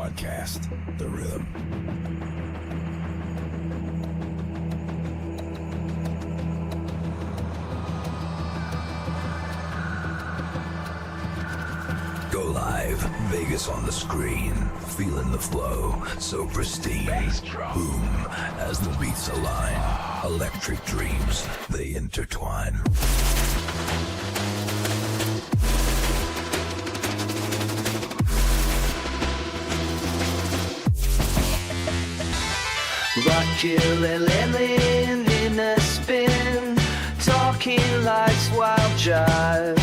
podcast, The Rhythm. Go live, Vegas on the screen, feeling the flow, so pristine. Boom, as the beats align, electric dreams, they intertwine. Rockin' in a spin, talking life's wild jive,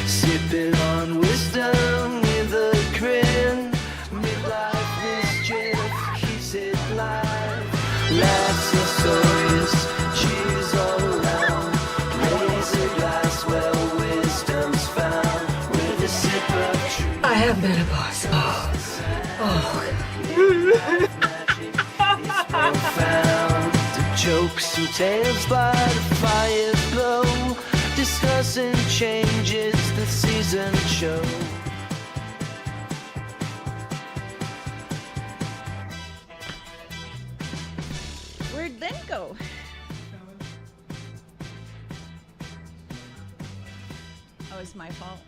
sipping on wisdom with a grin. Midlife mischief keeps it live. Laughs and stories, cheers all around. Raise a glass where wisdom's found. With a sip of truth. I have menopause. Profound. The jokes and tales by the fire's glow, discussing changes the season show. Where'd Lynn go? Oh, it's my fault.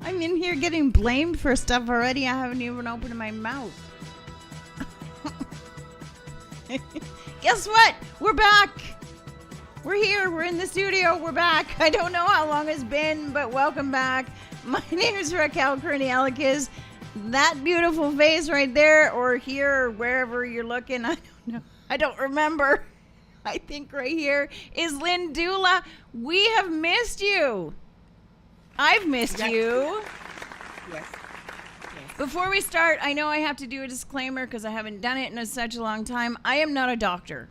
I'm in here getting blamed for stuff already. I haven't even opened my mouth. Guess what? We're back. We're here. We're in the studio. We're back. I don't know how long it's been, but welcome back. My name is Raquel Kornielakis. That beautiful face right there, or here, or wherever you're looking, I don't know. I don't remember. I think right here is Lynn Dula. We have missed you. I've missed you. Yes. Before we start, I know I have to do a disclaimer because I haven't done it in such a long time. I am not a doctor.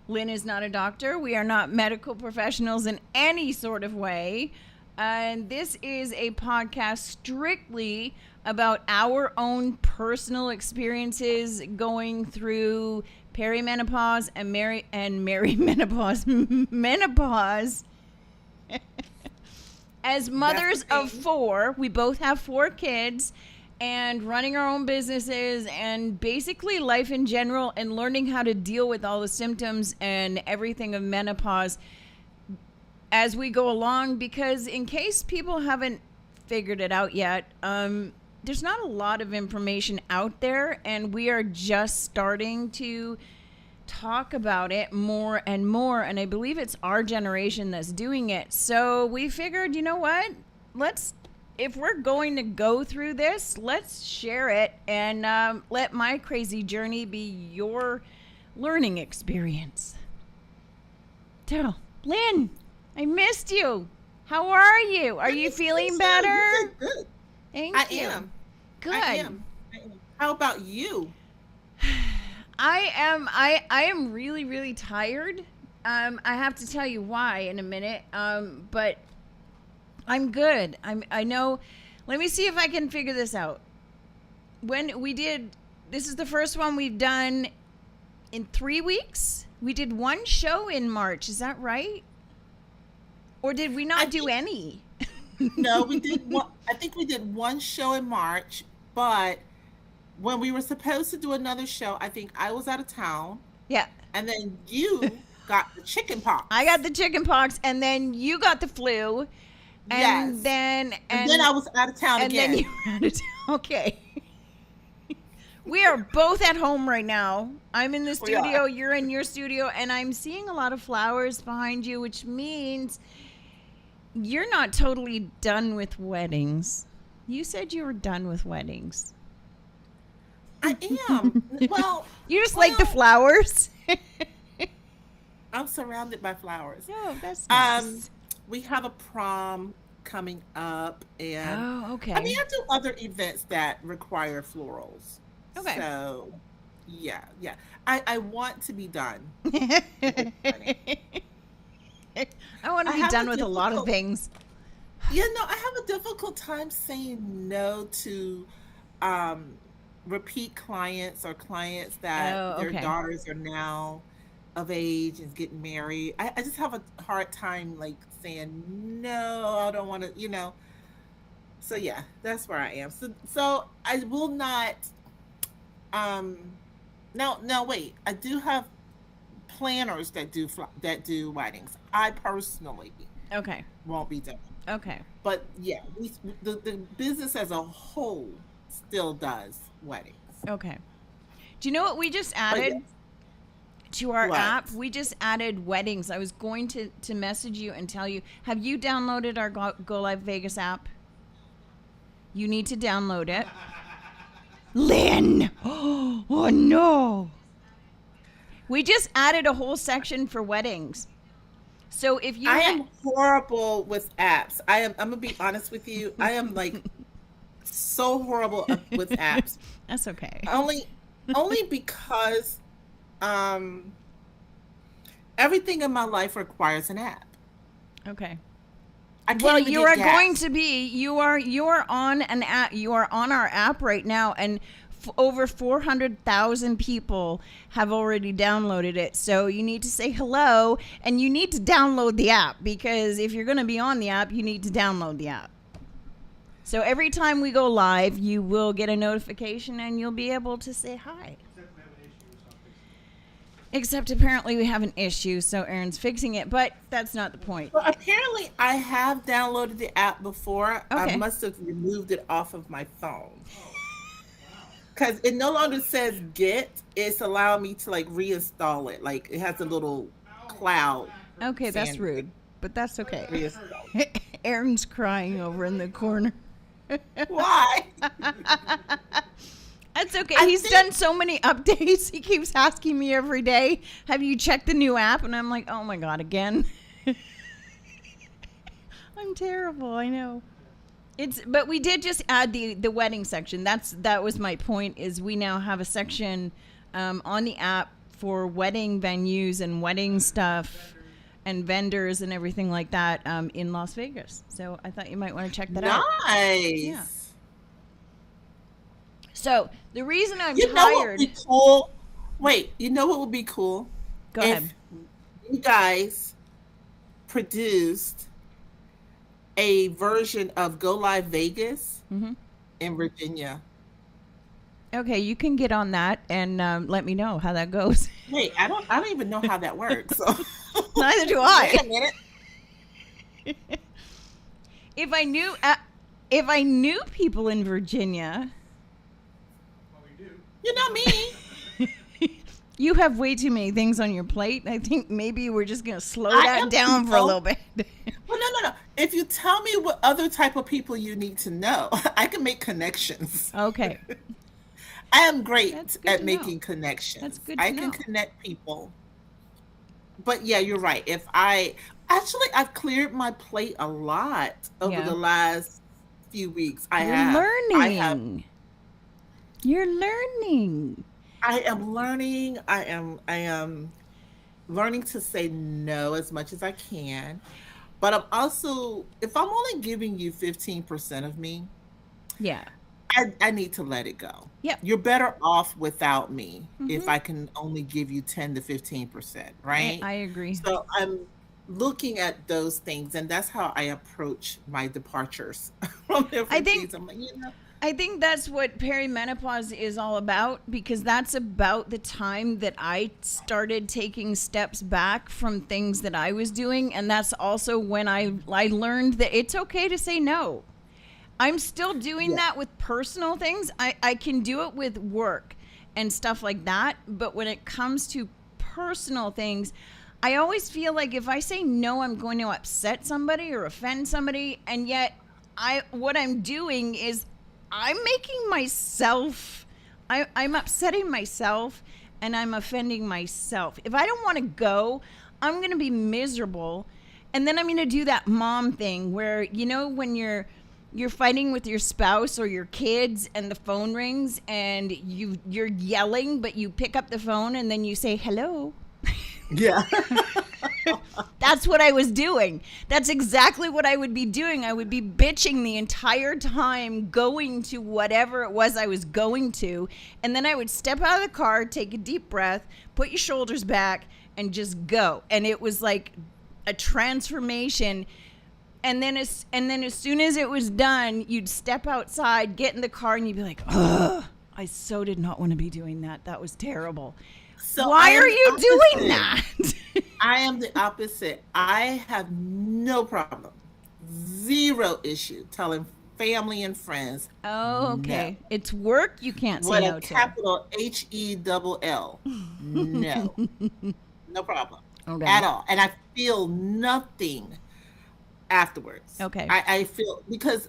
Lynn is not a doctor. We are not medical professionals in any sort of way. And this is a podcast strictly about our own personal experiences going through perimenopause and menopause. As mothers of four, we both have 4 kids, and running our own businesses and basically life in general, and learning how to deal with all the symptoms and everything of menopause as we go along. Because in case people haven't figured it out yet, there's not a lot of information out there, and we are just starting to talk about it more and more, and I believe it's our generation that's doing it. So we figured, you know what, if we're going to go through this, let's share it and let my crazy journey be your learning experience. So, Lynn, I missed you. How are you? Are you feeling better? You did good. Thank you. I am. Good. I am. How about you? I am really, really tired. I have to tell you why in a minute. But I'm good. I know. Let me see if I can figure this out. This is the first one we've done in 3 weeks. We did one show in March. Is that right? Or did we not do any? No, we did one. I think we did one show in March, but when we were supposed to do another show, I think I was out of town. Yeah. And then you got the chicken pox. I got the chicken pox, and then you got the flu. And Yes. then I was out of town and again. then you were out of town. Okay. We are both at home right now. I'm in the We are. studio, you're in your studio, and I'm seeing a lot of flowers behind you, which means you're not totally done with weddings. You said you were done with weddings. I am. Well, You just like the flowers? I'm surrounded by flowers. Oh, that's nice. We have a prom coming up, and Oh, okay. I mean, I do other events that require florals. Okay. So, yeah. I want to be done. I want to I be have done a with a lot of difficult- things. Yeah, no, I have a difficult time saying no to repeat clients or clients that Oh, their okay. daughters are now of age and getting married. I just have a hard time like saying no, I don't want to, So yeah, that's where I am. So I will not. Um, no, wait. I do have planners that do weddings. I personally Okay. won't be doing. Okay. But yeah, the business as a whole still does weddings. Okay. Do you know what we just But added yes, to our what? app? We just added weddings. I was going to message you and tell you, have you downloaded our Go Live Vegas app? You need to download it. Lynn! Oh no! We just added a whole section for weddings. So if you I am horrible with apps. I'm gonna be honest with you. I am like so horrible with apps. That's okay. Only because everything in my life requires an app. Okay. I can't Well, even you get are gas. going to be. You are on an app. You are on our app right now, and over 400,000 people have already downloaded it. So you need to say hello, and you need to download the app, because if you're going to be on the app, you need to download the app. So every time we go live, you will get a notification, and you'll be able to say hi. Except apparently we have an issue, so Aaron's fixing it, but that's not the point. Well, apparently, I have downloaded the app before. Okay. I must have removed it off of my phone because it no longer says "get." It's allowing me to like reinstall it. Like it has a little cloud. Okay, that's saying rude, but that's okay. Reinstall. Aaron's crying over in the corner. Why? That's okay. I He's think- done so many updates. He keeps asking me every day, have you checked the new app? And I'm like, oh my God, again. I'm terrible, I know. But we did just add the wedding section. That was my point, is we now have a section on the app for wedding venues and wedding stuff and vendors and everything like that in Las Vegas. So I thought you might want to check that out. Nice. Yeah. So the reason I'm You know what would tired. be cool? Wait, you know what would be cool? Go if ahead. you guys produced a version of Go Live Vegas Mhm. in Virginia. Okay, you can get on that and let me know how that goes. Wait, I don't even know how that works. So. Neither do Wait a I. minute. If I knew people in Virginia, You know me. you have way too many things on your plate. I think maybe we're just gonna slow I that am down for a people. little bit. Well, no. If you tell me what other type of people you need to know, I can make connections. Okay. I am great That's good at to making know. connections. That's good I to can know. connect people. But yeah, you're right. I've cleared my plate a lot over Yeah. the last few weeks. I You're have. learning. You're learning. I am learning. I am learning to say no as much as I can. But I'm also, if I'm only giving you 15% of me, Yeah. I need to let it go. Yep. You're better off without me if Mhm. I can only give you 10 to 15%, right? I agree. So I'm looking at those things, and that's how I approach my departures from different think- things. I'm like, I think that's what perimenopause is all about, because that's about the time that I started taking steps back from things that I was doing. And that's also when I learned that it's okay to say no. I'm still doing Yeah. that with personal things. I can do it with work and stuff like that. But when it comes to personal things, I always feel like if I say no, I'm going to upset somebody or offend somebody. And yet what I'm doing is I'm making myself, I'm upsetting myself and I'm offending myself. If I don't want to go, I'm going to be miserable. And then I'm going to do that mom thing where, you know, when you're fighting with your spouse or your kids and the phone rings and you're yelling, but you pick up the phone and then you say, hello. yeah. That's what I was doing. That's exactly what I would be doing. I would be bitching the entire time, going to whatever it was I was going to. And then I would step out of the car, take a deep breath, put your shoulders back, and just go. And it was like a transformation And then as soon as it was done, you'd step outside, get in the car, and you'd be like, ugh, I so did not want to be doing that. That was terrible. So why are you doing that? I am the opposite. I have no problem, zero issue telling family and friends. Oh, okay. No. It's work you can't say What no a to. capital HELL. No. No problem. Okay. At all. And I feel nothing afterwards. Okay. I feel, because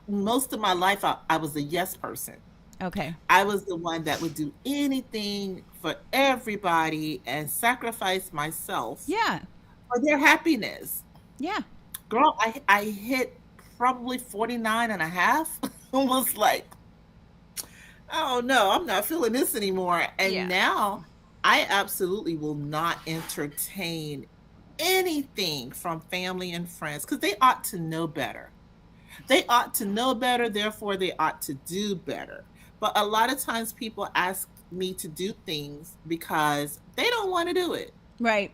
most of my life I was a yes person. Okay. I was the one that would do anything for everybody and sacrifice myself Yeah. for their happiness. Yeah. Girl, I hit probably 49 and a half. Almost like, oh no, I'm not feeling this anymore. And now I absolutely will not entertain anything from family and friends, because they ought to know better. They ought to know better, therefore they ought to do better. But a lot of times people ask me to do things because they don't want to do it. Right.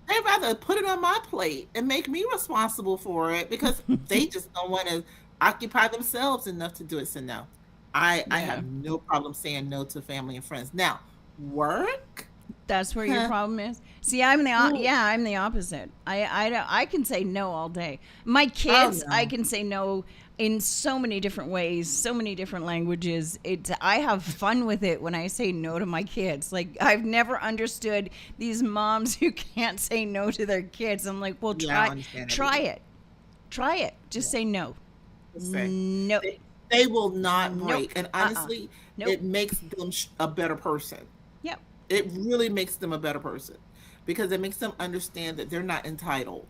They'd rather put it on my plate and make me responsible for it because they just don't want to occupy themselves enough to do it. So no, I have no problem saying no to family and friends. Now, work? That's where your problem is. See, I'm the I'm the opposite. I can say no all day. My kids, I can say no in so many different ways, so many different languages. I have fun with it when I say no to my kids. Like, I've never understood these moms who can't say no to their kids. I'm like, well, try it. Just say no. No. They will not break. And honestly, it makes them a better person. Yep. It really makes them a better person because it makes them understand that they're not entitled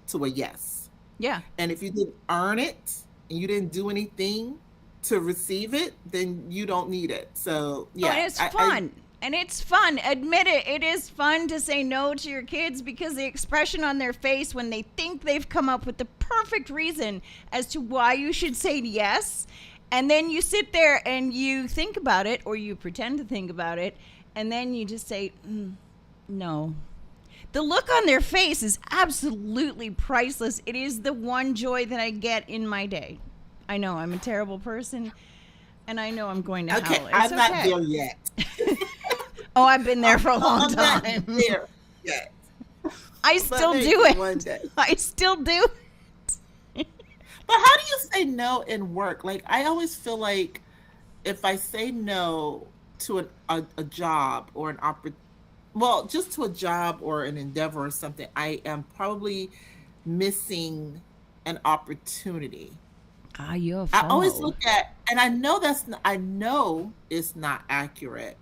to a yes. Yeah. And if you didn't earn it and you didn't do anything to receive it, then you don't need it. So, yeah. And it's fun. And it's fun. Admit it. It is fun to say no to your kids because the expression on their face when they think they've come up with the perfect reason as to why you should say yes. And then you sit there and you think about it, or you pretend to think about it. And then you just say, no. The look on their face is absolutely priceless. It is the one joy that I get in my day. I know I'm a terrible person, and I know I'm going to hell. It's I'm not there yet. Oh, I've been there for a long time. I'm not there yet. I still do it. One day. I still do it. But how do you say no in work? Like, I always feel like if I say no to a job or an just to a job or an endeavor or something, I am probably missing an opportunity. You're I always look at, and I know I know it's not accurate,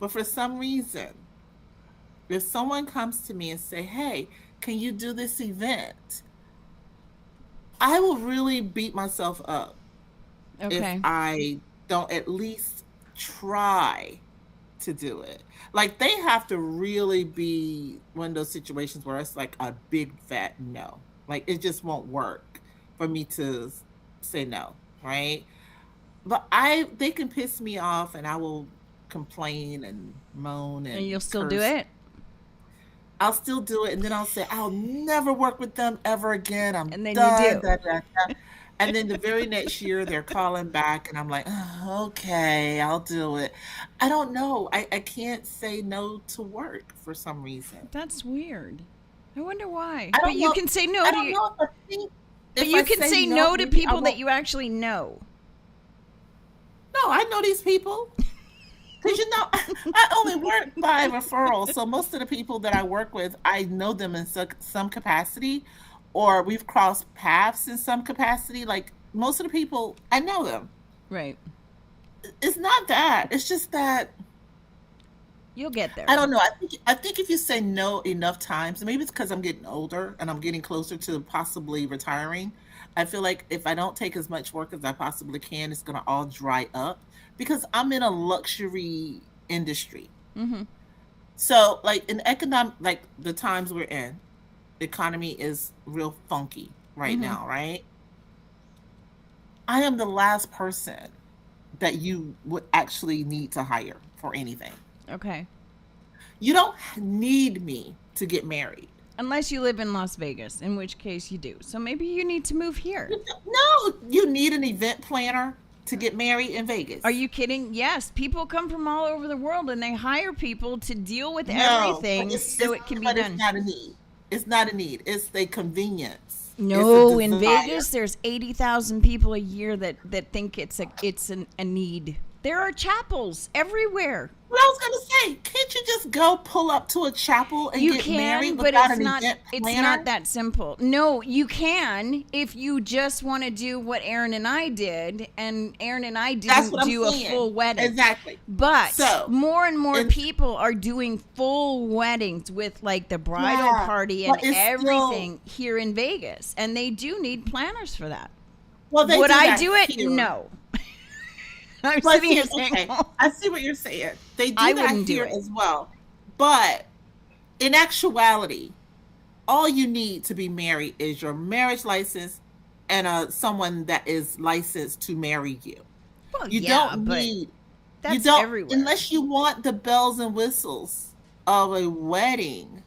but for some reason, if someone comes to me and say, "Hey, can you do this event?" I will really beat myself up if I don't at least try to do it. Like, they have to really be one of those situations where it's like a big fat no. Like, it just won't work for me to say no, right? But they can piss me off and I will complain and moan and you'll still curse. do it? I'll still do it, and then I'll say, I'll never work with them ever again. And then done, you do. da, da, da. And then the very next year, they're calling back, and I'm like, oh, okay, I'll do it. I don't know. I can't say no to work for some reason. That's weird. I wonder why. I don't But you know- can say no I to don't know if I think. But if you I can say no to maybe I people that won't- you actually know. No, I know these people. Because, I only work by referral. So most of the people that I work with, I know them in some capacity, or we've crossed paths in some capacity. Like, most of the people, I know them. Right. It's not that. It's just that, You'll get there. I don't know. I think if you say no enough times, maybe it's because I'm getting older and I'm getting closer to possibly retiring. I feel like if I don't take as much work as I possibly can, it's going to all dry up because I'm in a luxury industry. Mm-hmm. So, like, in like the times we're in, the economy is real funky right now, right? I am the last person that you would actually need to hire for anything. Okay. You don't need me to get married. Unless you live in Las Vegas, in which case you do. So maybe you need to move here. No, you need an event planner to get married in Vegas. Are you kidding? Yes, people come from all over the world and they hire people to deal with No, everything but it can be but done. It's not a need. It's not a need. It's a convenience. No, It's a in desire. Vegas, there's 80,000 people a year that think it's a need. There are chapels everywhere. What I was gonna say, can't you just go pull up to a chapel and You get can, married but without it's an not. event It's planner? not that simple. No, you can if you just want to do what Aaron and I did, and Aaron and I That's didn't what I'm do a saying. full wedding. Exactly. But So, more and more it's- people are doing full weddings with like the bridal Yeah, party and but it's everything here in Vegas, and they do need planners for that. Well, they Would do I that do it? here. No. I'm But sitting see, here saying, okay, I see what you're saying. They do I that wouldn't do here it. as well. But in actuality, all you need to be married is your marriage license and someone that is licensed to marry you. well, You yeah, don't but need that's you don't everywhere. unless you want the bells and whistles of a wedding.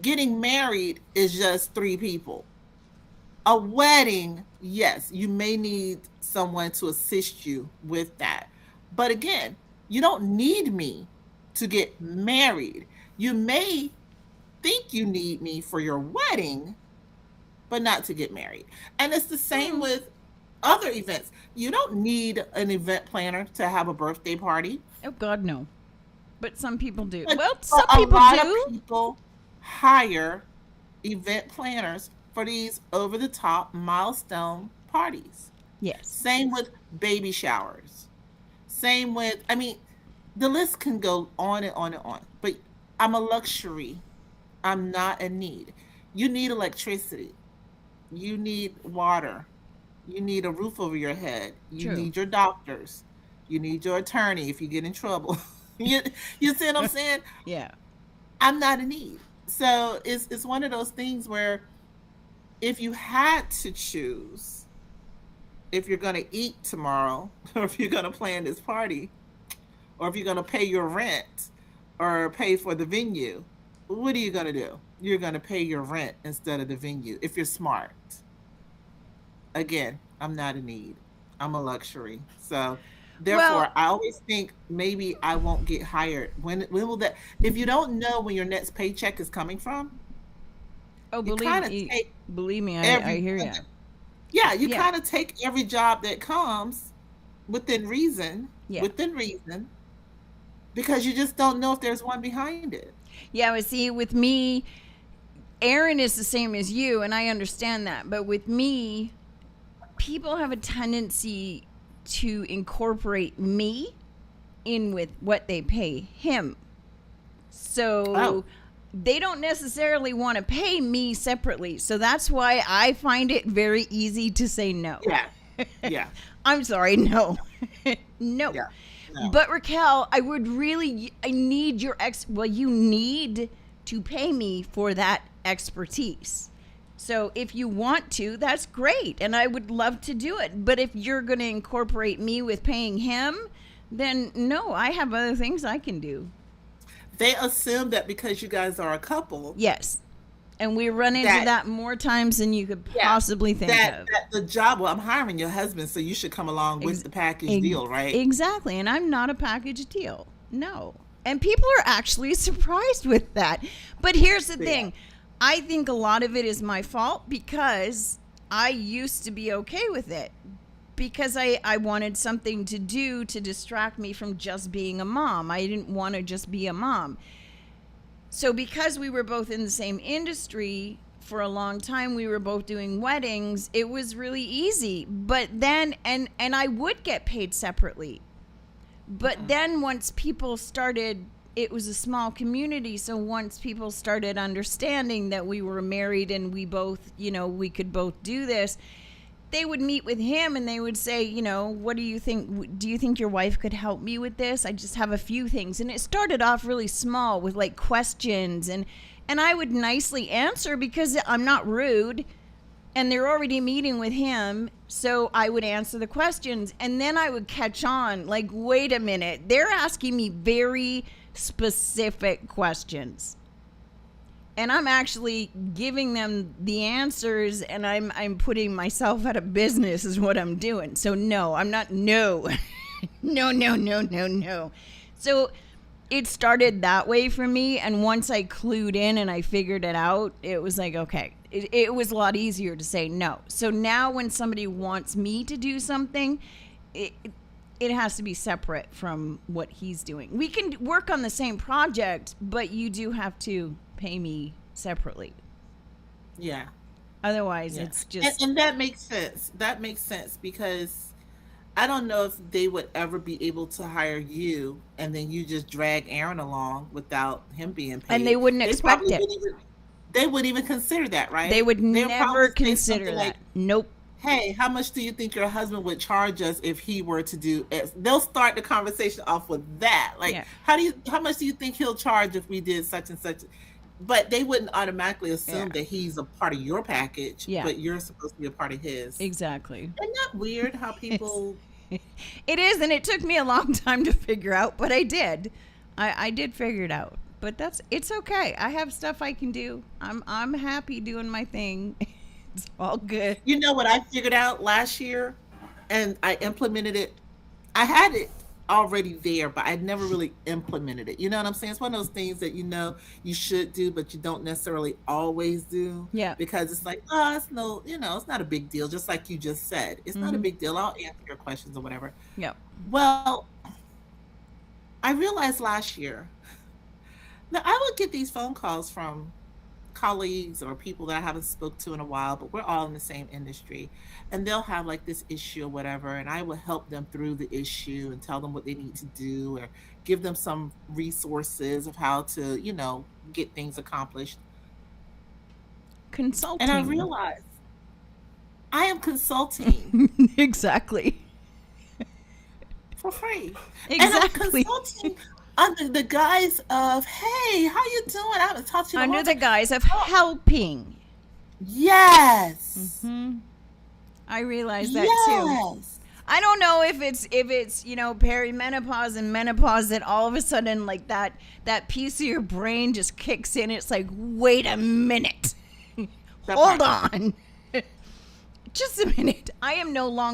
Getting married is just 3 people. A wedding, yes, you may need someone to assist you with that. But again, you don't need me to get married. You may think you need me for your wedding, but not to get married. And it's the same with other events. You don't need an event planner to have a birthday party. Oh God, no. But some people do. But- Well, but some a people lot do. of people hire event planners for these over-the-top milestone parties. Yes. Same with baby showers. Same with, I mean, the list can go on and on and on. But I'm a luxury. I'm not a need. You need electricity. You need water. You need a roof over your head. You True. need your doctors. You need your attorney if you get in trouble. you see what I'm saying? Yeah. I'm not a need. So it's one of those things where if you had to choose if you're going to eat tomorrow or if you're going to plan this party or if you're going to pay your rent or pay for the venue, what are you going to do? You're going to pay your rent instead of the venue if you're smart. Again, I'm not a need. I'm a luxury. So therefore, Well- I always think maybe I won't get hired. When will that? If you don't know when your next paycheck is coming from, Oh, you believe kinda me, take believe me, I every- hear you. yeah, you Yeah. kind of take every job that comes within reason, Yeah. because you just don't know if there's one behind it. Yeah, but see, with me, Aaron is the same as you, and I understand that. But with me, people have a tendency to incorporate me in with what they pay him. So Oh. they don't necessarily want to pay me separately. So that's why I find it very easy to say no. Yeah, yeah. I'm sorry, no. No. Yeah, no. But Raquel, I need your you need to pay me for that expertise. So if you want to, that's great. And I would love to do it. But if you're going to incorporate me with paying him, then no, I have other things I can do. They assume that because you guys are a couple, Yes. And we run into that more times than you could Yeah, possibly think that of. the job. Well, I'm hiring your husband, so you should come along with the package deal, right? Exactly. And I'm not a package deal. No. And people are actually surprised with that. But here's the thing. I think a lot of it is my fault because I used to be okay with it. Because I wanted something to do to distract me from just being a mom. I didn't want to just be a mom. So because we were both in the same industry for a long time, we were both doing weddings, it was really easy. But then, and I would get paid separately. But then once people started, it was a small community. So once people started understanding that we were married and we both, we could both do this, they would meet with him and they would say, what do you think? Do you think your wife could help me with this? I just have a few things. And it started off really small with like questions and I would nicely answer because I'm not rude and they're already meeting with him. So I would answer the questions and then I would catch on like, wait a minute, they're asking me very specific questions. and I'm actually giving them the answers, and I'm putting myself out of business is what I'm doing. So no, I'm not. No, no. So it started that way for me, and once I clued in and I figured it out, it was like, okay, it was a lot easier to say no. So now when somebody wants me to do something, it has to be separate from what he's doing. We can work on the same project, but you do have to pay me separately. Yeah. Otherwise, it's just... And that makes sense. That makes sense because I don't know if they would ever be able to hire you and then you just drag Aaron along without him being paid. And they wouldn't expect it. They wouldn't even consider that, right? They would never consider that. Like, nope. Hey, how much do you think your husband would charge us if he were to do X? They'll start the conversation off with that. Like, how much do you think he'll charge if we did such and such? But they wouldn't automatically assume that he's a part of your package, but you're supposed to be a part of his. Exactly. Isn't that weird how people... It is, and it took me a long time to figure out, but I did. I did figure it out. But it's okay. I have stuff I can do. I'm happy doing my thing. It's all good. You know what I figured out last year, and I implemented it. I had it already there, but I never really implemented it. You know what I'm saying? It's one of those things that you should do, but you don't necessarily always do. Yeah. Because it's like, it's it's not a big deal. Just like you just said, it's not a big deal. I'll answer your questions or whatever. Yeah. Well, I realized last year that I would get these phone calls from colleagues or people that I haven't spoke to in a while, but we're all in the same industry, and they'll have like this issue or whatever, and I will help them through the issue and tell them what they need to do or give them some resources of how to, get things accomplished. Consulting. And I realized I am consulting exactly for free. Exactly. And I'm consulting under the guise of, hey, how you doing? I haven't talked to you in a under long the time. guise of helping. Yes. I realize that too. I don't know if it's perimenopause and menopause that all of a sudden like that piece of your brain just kicks in. It's like, wait a minute. Hold on. Just a minute. I am no longer